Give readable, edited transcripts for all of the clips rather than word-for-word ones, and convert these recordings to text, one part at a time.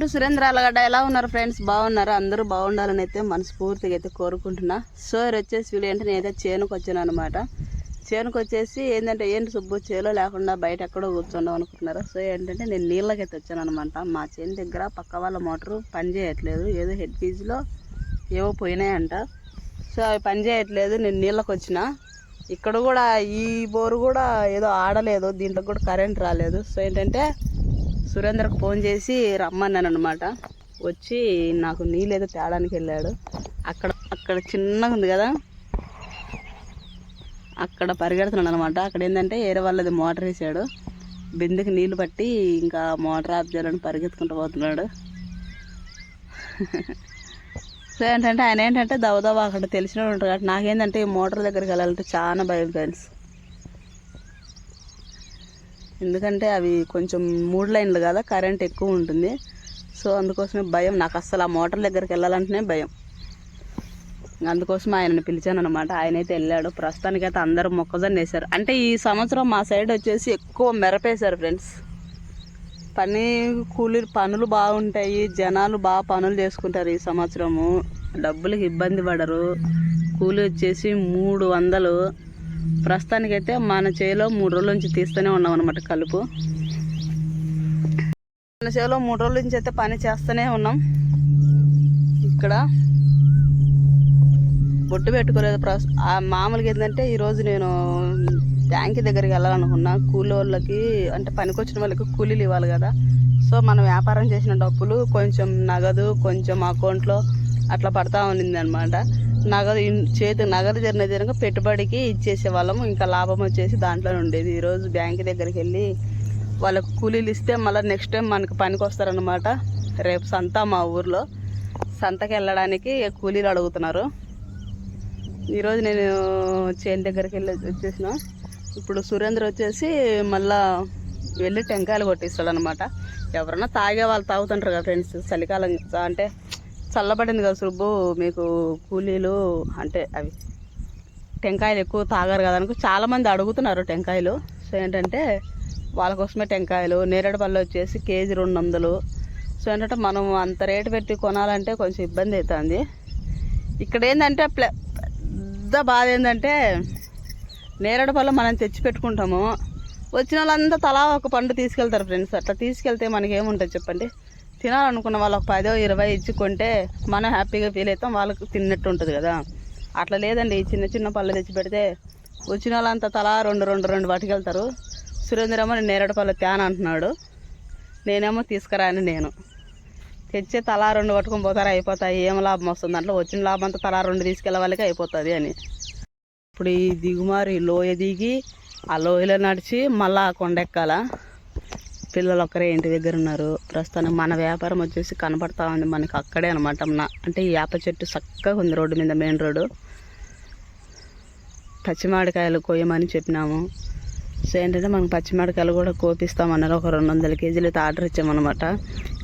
To Surendra Allagadda. ఎలా ఉన్నారు friends? బాగున్నారు? అందరూ బాగుండాలని అయితే మనస్ఫూర్తిగా అయితే కోరుకుంటున్నా. సో వచ్చేసి వీళ్ళు ఏంటంటే నేనైతే చేనుకు వచ్చాను అనమాట. చేనుకు వచ్చేసి ఏంటి సుబ్బు చేలో లేకుండా బయట ఎక్కడో కూర్చుందాం అనుకుంటున్నారు. సో ఏంటంటే నేను నీళ్ళకైతే వచ్చాను అనమాట. మా చేను దగ్గర పక్క వాళ్ళ మోటారు పని చేయట్లేదు, ఏదో హెడ్ ఫీజులో ఏవో పోయినాయంట. సో అవి పని చేయట్లేదు, నేను నీళ్ళకి వచ్చిన. ఇక్కడ కూడా ఈ బోరు కూడా ఏదో ఆడలేదు, దీంట్లో కూడా కరెంట్ రాలేదు. సో ఏంటంటే సురేంద్రకు ఫోన్ చేసి రమ్మన్నాను అనమాట. వచ్చి నాకు నీళ్ళు ఏదో తేడానికి వెళ్ళాడు. అక్కడ చిన్నగా ఉంది కదా, అక్కడ పరిగెడుతున్నాడు అనమాట. అక్కడ ఏంటంటే వేరే వాళ్ళది మోటార్ వేసాడు, బిందెకి నీళ్ళు పట్టి ఇంకా మోటార్ ఆఫ్ చేయాలని పరిగెత్తుకుంటూ పోతున్నాడు. సో ఏంటంటే ఆయన ఏంటంటే దవదవ అక్కడ తెలిసిన ఉంటారు కాబట్టి నాకేంటంటే ఈ మోటార్ దగ్గరికి వెళ్ళాలంటే చాలా భయం ఫ్రెండ్స్. ఎందుకంటే అవి కొంచెం 3 లైన్లు కదా, కరెంట్ ఎక్కువ ఉంటుంది. సో అందుకోసమే భయం నాకు, అస్సలు ఆ మోటార్ దగ్గరికి వెళ్ళాలంటేనే భయం. అందుకోసం ఆయనని పిలిచాను అనమాట. ఆయన అయితే వెళ్ళాడు. ప్రస్తుతానికైతే అందరూ మొక్కజొన్న వేశారు. అంటే ఈ సంవత్సరం మా సైడ్ వచ్చేసి ఎక్కువ మిరపేశారు ఫ్రెండ్స్. పనులు బాగుంటాయి, జనాలు బాగా పనులు చేసుకుంటారు. ఈ సంవత్సరము డబ్బులకి ఇబ్బంది పడరు. కూలి వచ్చేసి 300. ప్రస్తుతానికైతే మన చేలో 3 రోజుల నుంచి తీస్తూనే ఉన్నాం అనమాట కలుపు. మన చేలో 3 రోజుల నుంచి అయితే పని చేస్తూనే ఉన్నాం. ఇక్కడ బొట్టు పెట్టుకోలేదు. మామూలుగా ఏంటంటే ఈరోజు నేను బ్యాంక్ దగ్గరికి వెళ్ళాలనుకున్నా. కూలి వాళ్ళకి అంటే పనికొచ్చిన వాళ్ళకి కూలీలు ఇవ్వాలి కదా. సో మనం వ్యాపారం చేసిన డబ్బులు కొంచెం నగదు, కొంచెం అకౌంట్లో అట్లా పడతా ఉన్నింది అనమాట. నగదు జరిగిన పెట్టుబడికి ఇచ్చేసే వాళ్ళము, ఇంకా లాభం వచ్చేసి దాంట్లో ఉండేది. ఈరోజు బ్యాంక్ దగ్గరికి వెళ్ళి వాళ్ళకు కూలీలు ఇస్తే మళ్ళీ నెక్స్ట్ టైం మనకు పనికి వస్తారనమాట. రేపు సంత మా ఊర్లో, సంతకి వెళ్ళడానికి కూలీలు అడుగుతున్నారు. ఈరోజు నేను చేను దగ్గరికి వెళ్ళి వచ్చేసిన. ఇప్పుడు సురేంద్ర వచ్చేసి మళ్ళా వెళ్ళి టెంకాయలు కొట్టిస్తాడు అనమాట. ఎవరన్నా తాగే వాళ్ళు తాగుతుంటారు కదా ఫ్రెండ్స్. చలికాలం అంటే చల్లబడింది కదా సుబ్బు, మీకు కూలీలు అంటే అవి టెంకాయలు ఎక్కువ తాగారు కదా అనుకో చాలామంది అడుగుతున్నారు టెంకాయలు. సో ఏంటంటే వాళ్ళ కోసమే టెంకాయలు. నేరేడు పళ్ళు వచ్చేసి కేజీ 200. సో ఏంటంటే మనం అంత రేటు పెట్టి కొనాలంటే కొంచెం ఇబ్బంది అవుతుంది. ఇక్కడ ఏంటంటే పెద్ద బాధ ఏంటంటే నేరేడు పళ్ళు మనం తెచ్చి పెట్టుకుంటాము, వచ్చిన వాళ్ళంతా తలా ఒక పండు తీసుకెళ్తారు ఫ్రెండ్స్. అట్లా తీసుకెళ్తే మనకి ఏముంటుంది చెప్పండి? తినాలనుకున్న వాళ్ళు ఒక 10, 20 ఇచ్చి కొంటే మనం హ్యాపీగా ఫీల్ అవుతాం, వాళ్ళకి తిన్నట్టు ఉంటుంది కదా. అట్లా లేదండి, చిన్న చిన్న పళ్ళు తెచ్చి పెడితే వచ్చిన వాళ్ళంతా తలా 2 పట్టుకెళ్తారు. సురేంద్రేమో నేను నేరేడు పళ్ళు తేన అంటున్నాడు, నేనేమో తీసుకురాని నేను తెచ్చే తలా 2 పట్టుకొని పోతారు, అయిపోతాయి. ఏం లాభం వస్తుంది దాంట్లో? వచ్చిన లాభం అంతా తలా 2 తీసుకెళ్ళే వాళ్ళకి అయిపోతుంది అని. ఇప్పుడు ఈ దిగుమారి లోయ దిగి ఆ లోయలో నడిచి మళ్ళీ ఆ కొండ ఎక్కాల. పిల్లలు ఒక్కరే ఇంటి దగ్గర ఉన్నారు. ప్రస్తుతానికి మన వ్యాపారం వచ్చేసి కనపడతా ఉంది మనకి అక్కడే అనమాట. అంటే ఈ వేప చెట్టు చక్కగా ఉంది రోడ్డు మీద, మెయిన్ రోడ్డు. పచ్చిమామిడికాయలు కోయమని చెప్పినాము. సో ఏంటంటే మనకు పచ్చిమామిడికాయలు కూడా కోపిస్తామన్నారు. ఒక 200 కేజీలు అయితే ఆర్డర్ ఇచ్చామన్నమాట.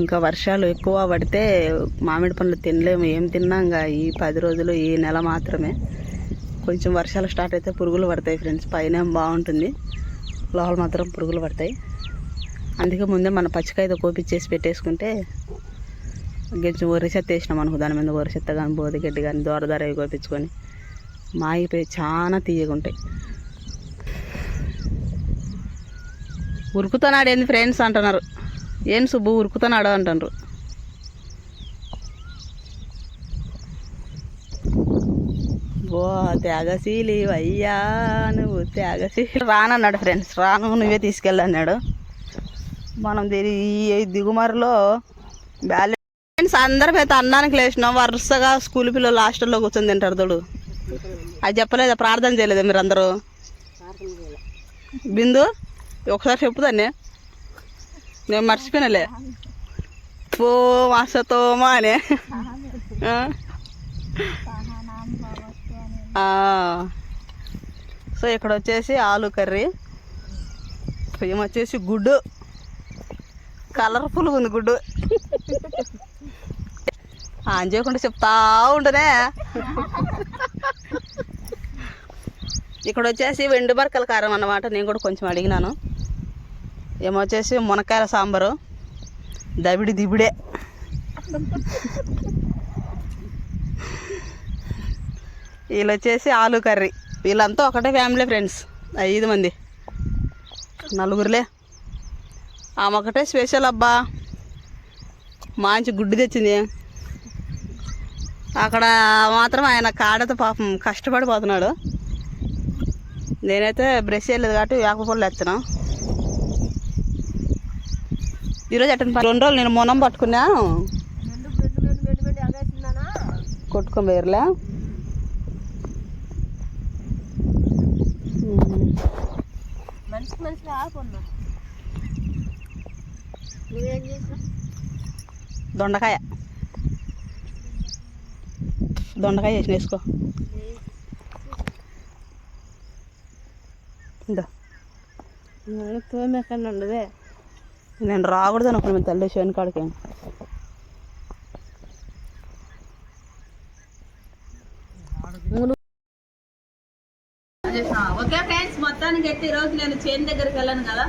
ఇంకా వర్షాలు ఎక్కువ పడితే మామిడి పండ్లు తినలేము. ఏం తిన్నా ఇంకా ఈ 10 రోజులు, ఈ నెల మాత్రమే. కొంచెం వర్షాలు స్టార్ట్ అయితే పురుగులు పడతాయి ఫ్రెండ్స్. పైన బాగుంటుంది, లోపల మాత్రం పురుగులు పడతాయి. అందుకే ముందే మన పచ్చికాయతో కోపిచ్చేసి పెట్టేసుకుంటే కొంచెం వరిసెత్త వేసినాం అనుకో, దాని మీద వరిసెత్త కానీ బోదిగడ్డి కానీ దూరదార అవి కోపించుకొని మాగిపోయి చాలా తీయగా ఉంటాయి. ఉరుకుతున్నాడు ఏంది ఫ్రెండ్స్ అంటున్నారు. ఏం సుబ్బు ఉరుకుతున్నాడు అంటున్నారు. ఓ త్యాగశీలి అయ్యా, నువ్వు త్యాగశీలి. రానన్నాడు ఫ్రెండ్స్, రాను నువ్వే తీసుకెళ్ళన్నాడు. మనం ఈ దిగుమరిలో ఫ్రెండ్స్ అందరం అయితే అన్నానికి లేచినాం. వరుసగా స్కూల్ పిల్లలు హాస్టల్లో కూర్చొని తింటారు తోడు. అది చెప్పలేదా? ప్రార్థన చేయలేదా మీరు అందరూ? బిందు ఒకసారి చెప్పుదాన్ని, నేను మర్చిపోయినలే. ఓ మాసతోమా అనే. సో ఇక్కడ వచ్చేసి ఆలు కర్రీ, ఏమొచ్చేసి గుడ్డు, కలర్ఫుల్గా ఉంది గుడ్డు. ఆన్ చేయకుండా చెప్తా ఉంటేనే. ఇక్కడ వచ్చేసి వెండి బరకల కారం అన్నమాట. నేను కూడా కొంచెం అడిగినాను. ఏమొచ్చేసి మునక్కాయల సాంబారు, దబిడి దిబిడే. వీళ్ళు వచ్చేసి ఆలు కర్రీ. వీళ్ళంతా ఒకటే ఫ్యామిలీ ఫ్రెండ్స్, 5 మంది, నలుగురులే. ఆమె ఒకటే స్పెషల్ అబ్బా, మంచి గుడ్డు తెచ్చింది. అక్కడ మాత్రం ఆయన కాడతో పాపం కష్టపడిపోతున్నాడు. నేనైతే బ్రష్ చేయలేదు కాబట్టి వేపపళ్ళు ఎత్తాను. ఈరోజు అట్టని 2 రోజులు నేను మొనం పట్టుకున్నా, కొట్టుకోబోయర్లే. దొండకాయ చేసిన వేసుకో. ఉండదే, నేను రాకూడదు అనుకున్నాను తల్లి శివన్ కాడికి. ఓకే ఫ్రెండ్స్, మొత్తానికి అయితే ఈరోజు నేను చేను దగ్గరికి వెళ్ళాను కదా.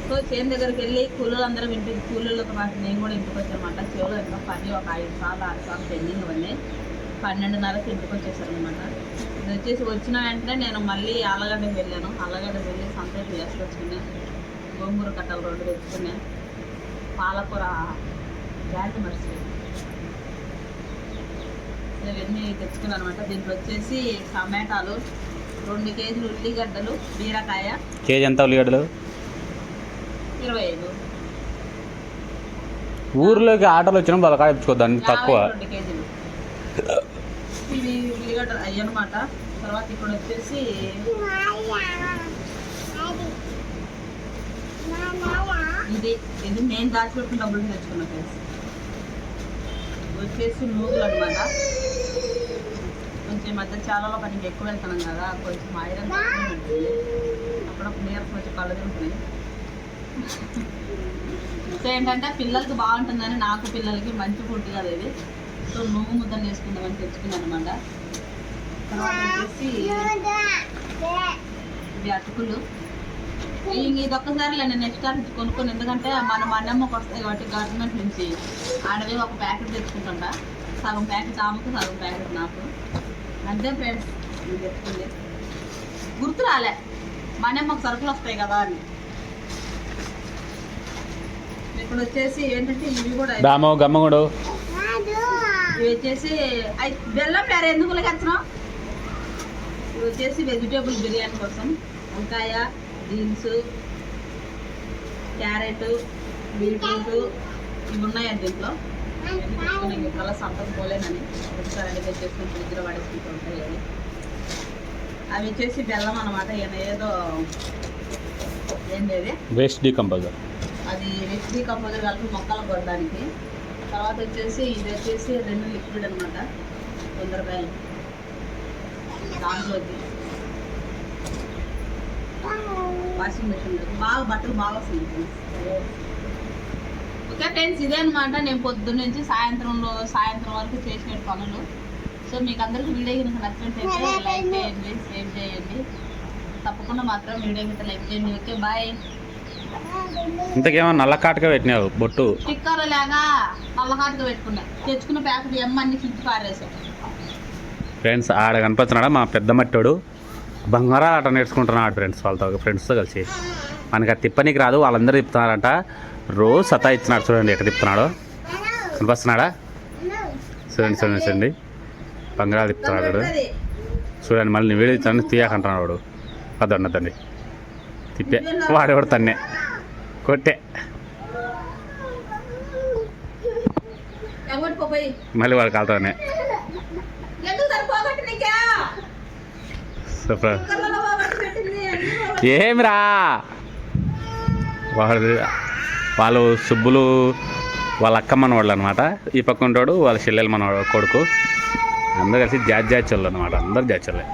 సో చేను దగ్గరికి వెళ్ళి కూలీలు అందరం ఇంటికి, కూలీలతో పాటు నేను కూడా ఇంటికి వచ్చానమాట. చెవులో ఇంకా పని ఒక 5 సార్లు 6 సార్లు పెండింగ్ ఉన్నాయి. 12:30కి ఇంటికి వచ్చేసారనమాట. ఇది వచ్చేసి వచ్చిన వెంటనే నేను మళ్ళీ ఆలగడ్డకి వెళ్ళాను. ఆలగడ్డకి వెళ్ళి సంతకి వేసుకొచ్చుకున్నాను. గోంగూర కట్టలు 2 తెచ్చుకున్నాను. పాలకూర జాతి మర్చి ఇవన్నీ తెచ్చుకున్నాను అనమాట. దీంట్లో వచ్చేసి టమాటాలు, 2 కేజీలు ఉల్లిగడ్డలు, బీరకాయ. కేజీ ఎంత ఉల్లిగడ్డలు? 25. ఊర్లోకి ఆటోలు వచ్చిన బలకాయ తెచ్చుకోద్దాం, తక్కువ. 2 కేజీలు ఇవి ఉల్లిగడ్డలు అయ్యి అనమాట. తర్వాత ఇక్కడ వచ్చేసి ఇది నేను దాచిపెట్టిన డబ్బులు తెచ్చుకున్నా ఫ్రెండ్స్. వచ్చేసి నూగులు అనమాట. కొంచెం మధ్య చాలాలో పనికి ఎక్కువ వెళ్తున్నాం కదా, కొంచెం ఐరన్ ఉంటుంది. అప్పుడప్పుడు నీరసం వచ్చి కళ్ళు తింటున్నాయి. సో ఏంటంటే పిల్లలకి బాగుంటుందని, నాకు పిల్లలకి మంచి ఫుడ్ కదా ఇది. సో నువ్వు ముద్దలు వేసుకుందామని తెచ్చుకున్నాను అనమాట. తర్వాత వచ్చేసి ఇవి అటుకులు. ఇది ఒక్కసారి నేను నెక్స్ట్ సారి నుంచి కొనుక్కొని, ఎందుకంటే మన అన్నమ్మకి వస్తాయి కాబట్టి గవర్నమెంట్ నుంచి ఆడవి ఒక ప్యాకెట్ తెచ్చుకుంటుంటా. సగం ప్యాకెట్ ఆమెకు, సగం ప్యాకెట్ నాకు. అంతే ఫ్రెండ్స్, నేను తెచ్చుకుంది గుర్తు రాలే. మన అమ్మకు సరుకులు వస్తాయి కదా అని. ఇప్పుడు వచ్చేసి ఏంటంటే ఇవి కూడా గమ్మగుడు, ఇవి వచ్చేసి బెల్లం పేరు ఎందుకు లెక్కించడం. ఇవి వచ్చేసి వెజిటేబుల్ బిర్యానీ కోసం వంకాయ, బీన్స్, క్యారెట్, బీట్రూట్ ఇవి ఉన్నాయండి దీంట్లో. మళ్ళీ సంతకు పోలేనని ఒకసారి అన్ని తెచ్చేసుకుని ఫ్రిడ్జ్లో పడేసుకుంటూ ఉంటాయి. అవి వచ్చేసి బెల్లం అనమాట. ఏదో ఏంటి వేస్ట్ డీకంపోజర్, అది వేస్ట్ డీకంపోజర్ కలిపి మొక్కలు కొట్టడానికి. తర్వాత వచ్చేసి ఇది వచ్చేసి 2 లిక్విడ్ అనమాట, 100 రూపాయలు. దాంట్లోకి వాషింగ్ మెషిన్ బాగా బట్టలు బాగా వస్తుంది. ఓకే ఫ్రెండ్స్, ఇదే అనమాట నేను పొద్దున్న నుంచి సాయంత్రం వరకు చేసిన పనులు. సో మీకు అందరికీ వీడియో కనుక నచ్చినట్లయితే లైక్ చేయండి, షేర్ చేయండి. తప్పకుండా మాత్రం వీడియో కనుక లైక్ చేయండి. Okay bye. ఇంతకేమో నల్ల కాటుగా పెట్టినావు బొట్టు, స్టిక్కర్ లాగా నల్ల కాటుగా పెట్టుకున్నా. తెచ్చుకున్న ప్యాకెట్ అన్ని కించి పారేసాం. ఫ్రెండ్స్ ఆడ కనిపిస్తున్నాడా మా పెద్ద మట్టోడు, బంగారా ఆట నేర్చుకుంటున్నాడు ఫ్రెండ్స్ ఫ్రెండ్స్తో కలిసి. మనకి అది తిప్పనీకి రాదు, వాళ్ళందరూ తిప్పుతున్నారంట. రోజు సతా ఇచ్చినాడు. చూడండి ఎక్కడ తిప్పుతున్నాడో, కనిపిస్తున్నాడా? చూడండి బంగారా తిప్పుతున్నాడు. చూడండి మళ్ళీ వీడియో ఇచ్చాను తీయకంటున్నాడు వాడు. అదన్నదండి తిప్పే, వాడేవాడు తన్నే కొట్టే. మళ్ళీ వాడు కాలుతానే. ఏమిరా వాళ్ళు సుబ్బులు వాళ్ళ అక్క మనవాళ్ళు అనమాట. ఈ పక్క ఉంటాడు వాళ్ళ చెల్లెలు మనవాడు కొడుకు. అందరు కలిసి జాచోళ్ళు అనమాట, అందరు జాచోళ్ళే.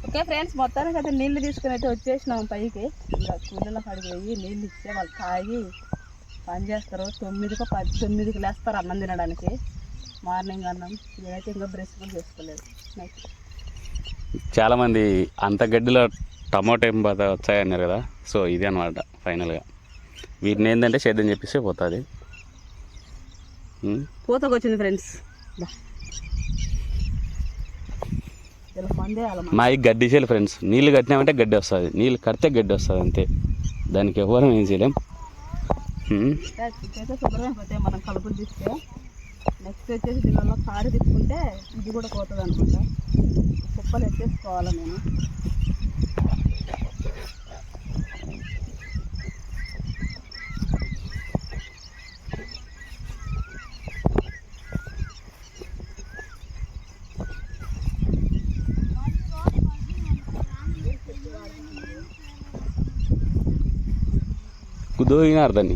ఓకే ఫ్రెండ్స్, మొత్తానికి అయితే నీళ్ళు తీసుకుని అయితే వచ్చేసినాం పైకి. ఇంకా కూలీల కాడికి పోయి నీళ్ళు ఇస్తే వాళ్ళు తాగి పని చేస్తారు. 9కి లేస్తారు అన్నం తినడానికి. మార్నింగ్ అన్నం. నేనైతే ఇంకా బ్రష్ కూడా చేసుకోలేదు. చాలామంది అంత గడ్డిలో టమాటో ఏం బాధ వచ్చాయన్నారు కదా. సో ఇది అనమాట ఫైనల్గా. వీటిని ఏంటంటే సేద్యం చెప్పేసి పోతుంది. పూతకు వచ్చింది ఫ్రెండ్స్. మా ఈ గడ్డి చేయాలి ఫ్రెండ్స్. నీళ్ళు కట్టినామంటే గడ్డి వస్తుంది, నీళ్ళు కడితే గడ్డి వస్తుంది అంతే. దానికి ఎవరు ఏం చేయలేం. శుభ్రంగా పోతే మనం కలుపులు తీస్తే నెక్స్ట్ వచ్చేసి దీనివల్ల కారు తిప్పుకుంటే ఇది కూడా పోతుంది అనమాట. కుప్పలు ఎత్తేసుకోవాలి నేను. దోగినారు దాన్ని,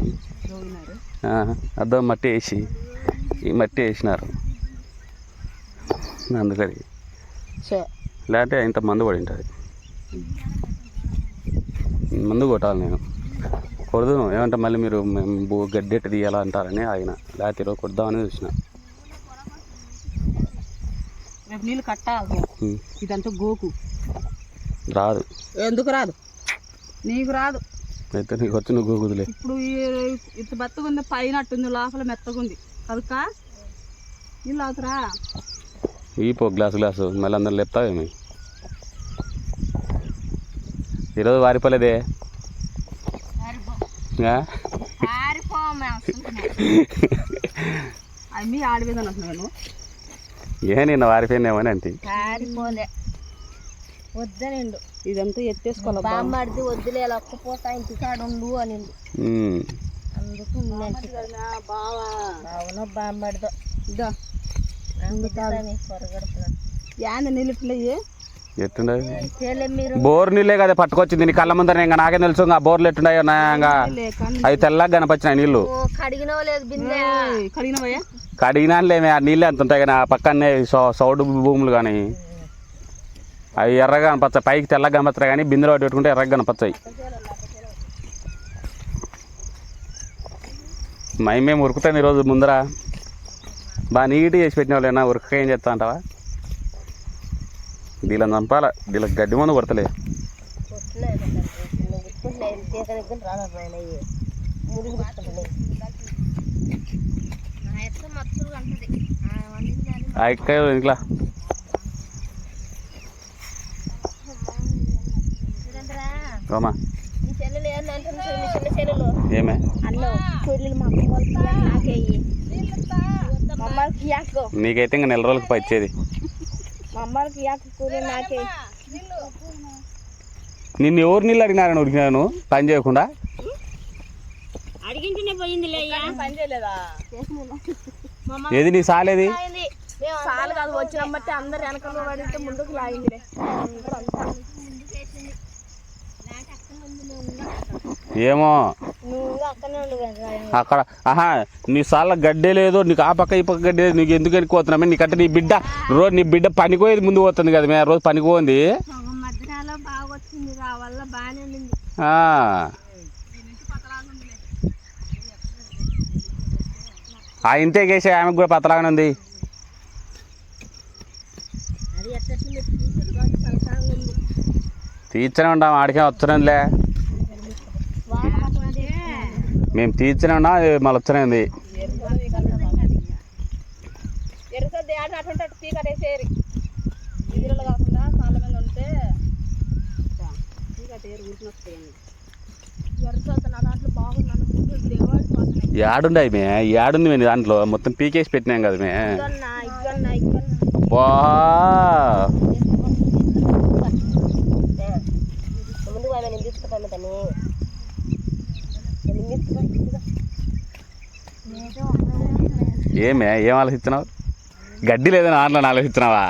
అర్థం మట్టి వేసి ఈ మట్టి వేసినారు అందుకని, లేకపోతే ఇంత మందు పడి ఉంటుంది. మందు కొట్టాలి నేను కొడదును. ఏమంటే మళ్ళీ మీరు మేము గడ్డెట్టు తీయాలా అంటారని ఆయన, లేకపోతే ఈరోజు కొడదామని చూసిన. రేపు నీళ్ళు కట్టాలి. ఇదంతా గోకు రాదు. ఎందుకు రాదు? నీకు రాదు అయితే నీకు వచ్చి నువ్వు గోకుదులే. ఇప్పుడు ఇంత మెత్తగుంది, పైన అట్టుంది, లోపల మెత్తగుంది కనుక నీళ్ళు అవుతురా. ఈ పో గ్లాసు మళ్ళీ అందరు లేపుతావేమి. ఈరోజు వారిపోలేదే. అమ్మి ఆడిపోయిందని అంటున్నాను. ఏ నిన్న వారిపోయినామని అంటే వద్దనండు. ఇదంతా ఎత్తేసుకోవాలి. బామ్మడిది వద్దులే లొక్కపోతా ఇంటికాడు ఉండు అని అందుకు బావున బామ్మడిదో యాంద నీళ్ళు ఇట్లయ్యి ఎట్టుండే బోర్ నీళ్ళే కదా పట్టుకొచ్చింది. నీ కళ్ళ ముందర ఇంకా నాకే తెలుసు. ఇంకా బోర్లు ఎట్టుండయో ఇంకా అవి తెల్లగా కనపచ్చినాయి నీళ్ళు. కడిగినవో లేదు బిందె కడిగినవయ్యా? కడిగినాలేమే ఆ నీళ్ళే అంత ఉంటాయి కానీ ఆ పక్కనే సౌడు భూములు కానీ అవి ఎర్రగా కనపచ్చాయి. పైకి తెల్లగా కనపచ్చాయి కానీ బిందెలో పెట్టుకుంటే ఎర్రగా కనపచ్చాయి. మేము ఉరుకుతాం ఈరోజు ముందర బాగా నీట్గా చేసి పెట్టిన వాళ్ళేనా. ఉరకక ఏం చేస్తా అంటావా? దీళ్ళని చంపాల, దీళ్ళకి గడ్డి మందు కొడతలే. ఇంట్లో రామా ఏమే నీకైతే ఇంకా నెల రోజులకు ఇచ్చేది. నిన్ను ఎవరు నీళ్ళు అడిగినారని ఉడికినాను పని చేయకుండా? ఏది నీ సాలేది? వచ్చినబట్టి అందరు వెనకాల పడితే ముందుకు లాగింది. ఏమో అక్కడ నీ సార్ల గడ్డే లేదు, నీకు ఆ పక్క ఈ పక్క గడ్డి లేదు. నీకు ఎందుకు ఎనుకోతున్నామే? నీకంటే నీ బిడ్డ పనికోయేది ముందు పోతుంది కదా. మేము రోజు పనికోంది ఆ ఇంతే కేసే. ఆమెకు కూడా పతలాగానే ఉంది. తీర్చనే ఉంటాం, ఆడికే వస్తున్నదిలే. మేము తీర్చనే ఉన్నా, మళ్ళీ వస్తూనే ఉంది. ఏడుండే మే ఏడుంది మేము దాంట్లో మొత్తం పీకేసి పెట్టినాం కదా మే. బా ఏం ఆలోచిస్తున్నావు? గడ్డి లేదని ఆటలో ఆలోచిస్తున్నావా?